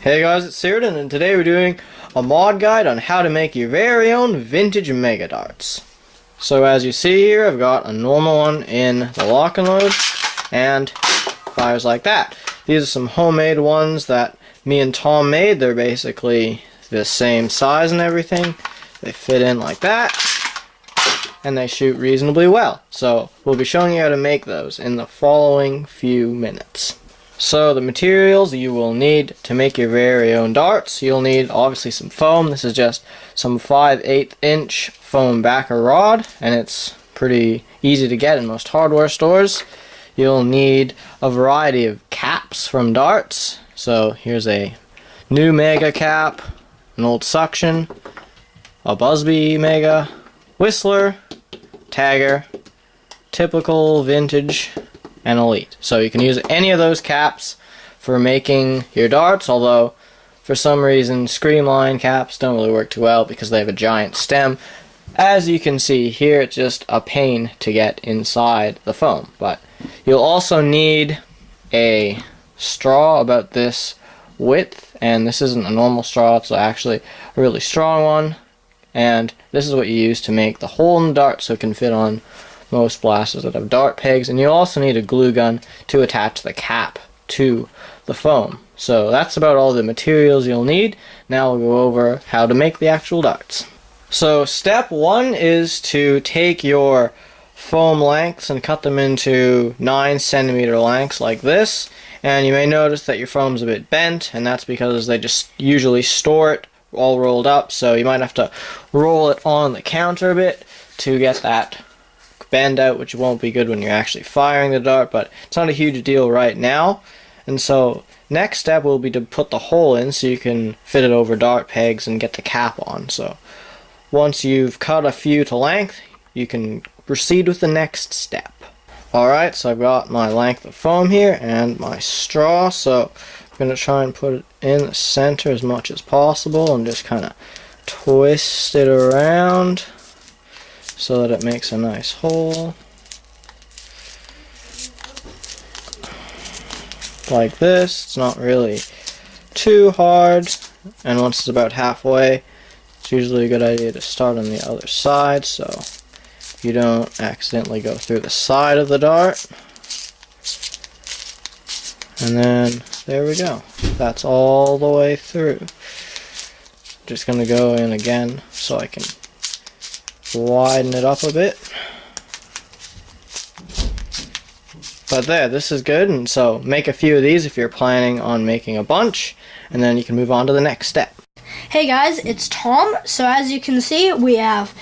Hey guys, it's Sirden, and today we're doing a mod guide on how to make your very own vintage mega darts. So as you see here, I've got a normal one in the lock and load, and fires like that. These are some homemade ones that me and Tom made. They're basically the same size and everything. They fit in like that, and they shoot reasonably well. So we'll be showing you how to make those in the following few minutes. So the materials you will need to make your very own darts: you'll need obviously some foam. This is just some 5/8 inch foam backer rod, and it's pretty easy to get in most hardware stores. You'll need a variety of caps from darts. So here's a new mega cap, an old suction, a Busby mega, whistler, tagger, typical, vintage, and elite. So you can use any of those caps for making your darts, although for some reason Screamline caps don't really work too well because they have a giant stem. As you can see here, it's just a pain to get inside the foam. But you'll also need a straw about this width, and this isn't a normal straw, it's actually a really strong one, and this is what you use to make the hole in the dart so it can fit on most blasters that have dart pegs. And you also need a glue gun to attach the cap to the foam. So that's about all the materials you'll need. Now we'll go over how to make the actual darts. So step one is to take your foam lengths and cut them into 9cm lengths like this. And you may notice that your foam's a bit bent, and that's because they just usually store it all rolled up, so you might have to roll it on the counter a bit to get that bend out, which won't be good when you're actually firing the dart, but it's not a huge deal right now. And so next step will be to put the hole in so you can fit it over dart pegs and get the cap on. So once you've cut a few to length, you can proceed with the next step. Alright, so I've got my length of foam here and my straw, so I'm going to try and put it in the center as much as possible and just kind of twist it around so that it makes a nice hole. Like this. It's not really too hard, and once it's about halfway, it's usually a good idea to start on the other side so you don't accidentally go through the side of the dart. And then there we go. That's all the way through. Just going to go in again so I can widen it up a bit. But there, this is good, and so make a few of these if you're planning on making a bunch, and then you can move on to the next step. Hey guys, it's Tom. So as you can see, we have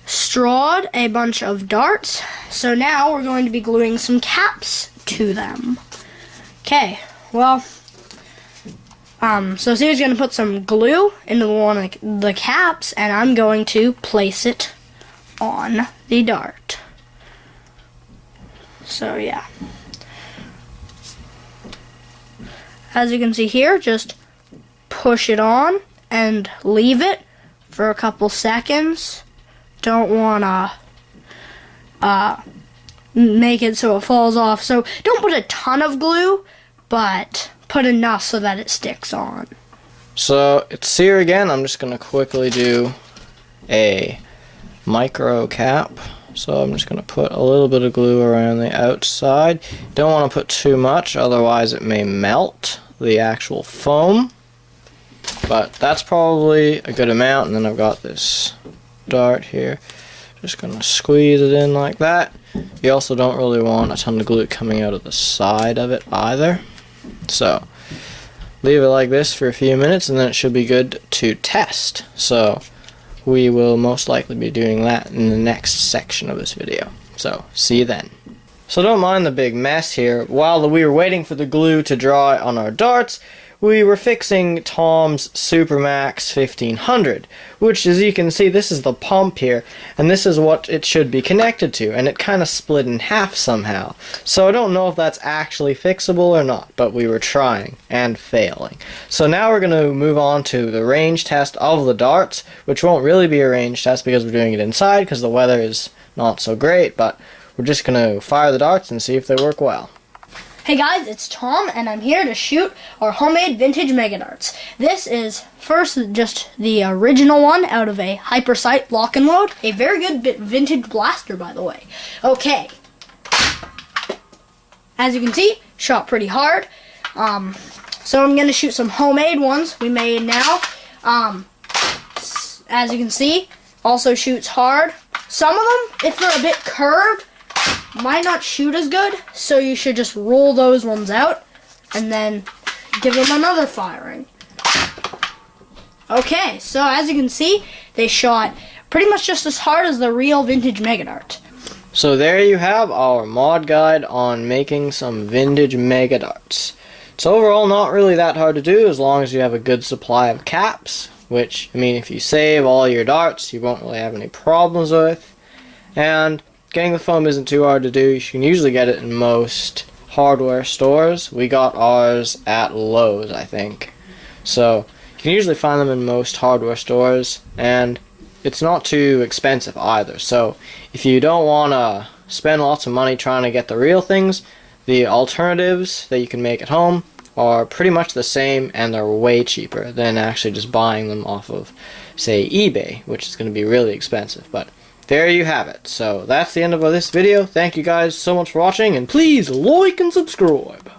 strawed a bunch of darts. So now we're going to be gluing some caps to them. Okay, well, so Siri's going to put some glue into one of the caps, and I'm going to place it on the dart. So yeah. As you can see here, just push it on and leave it for a couple seconds. Don't want to make it so it falls off. So don't put a ton of glue, but put enough so that it sticks on. So it's Sear again. I'm just going to quickly do a micro cap. So I'm just going to put a little bit of glue around the outside. Don't want to put too much, otherwise it may melt the actual foam. But that's probably a good amount. And then I've got this dart here. Just going to squeeze it in like that. You also don't really want a ton of glue coming out of the side of it either. So leave it like this for a few minutes, and then it should be good to test. So we will most likely be doing that in the next section of this video. So see you then. So don't mind the big mess here. While we were waiting for the glue to dry on our darts, we were fixing Tom's Supermax 1500, which, as you can see, this is the pump here, and this is what it should be connected to, and it kind of split in half somehow. So I don't know if that's actually fixable or not, but we were trying and failing. So now we're going to move on to the range test of the darts, which won't really be a range test because we're doing it inside because the weather is not so great, but we're just going to fire the darts and see if they work well. Hey guys, it's Tom, and I'm here to shoot our homemade vintage Mega Darts. This is first just the original one out of a Hypersight lock and load. A very good vintage blaster, by the way. Okay. As you can see, shot pretty hard. So I'm going to shoot some homemade ones we made now. As you can see, also shoots hard. Some of them, if they're a bit curved, might not shoot as good, so you should just roll those ones out and then give them another firing. Okay, so as you can see, they shot pretty much just as hard as the real vintage Mega Dart. So there you have our mod guide on making some vintage Mega Darts. It's overall not really that hard to do as long as you have a good supply of caps, which, I mean, if you save all your darts, you won't really have any problems with. And getting the foam isn't too hard to do. You can usually get it in most hardware stores. We got ours at Lowe's, I think. So you can usually find them in most hardware stores, and it's not too expensive either. So if you don't want to spend lots of money trying to get the real things, the alternatives that you can make at home are pretty much the same, and they're way cheaper than actually just buying them off of, say, eBay, which is going to be really expensive. But there you have it. So that's the end of this video. Thank you guys so much for watching, and please like and subscribe.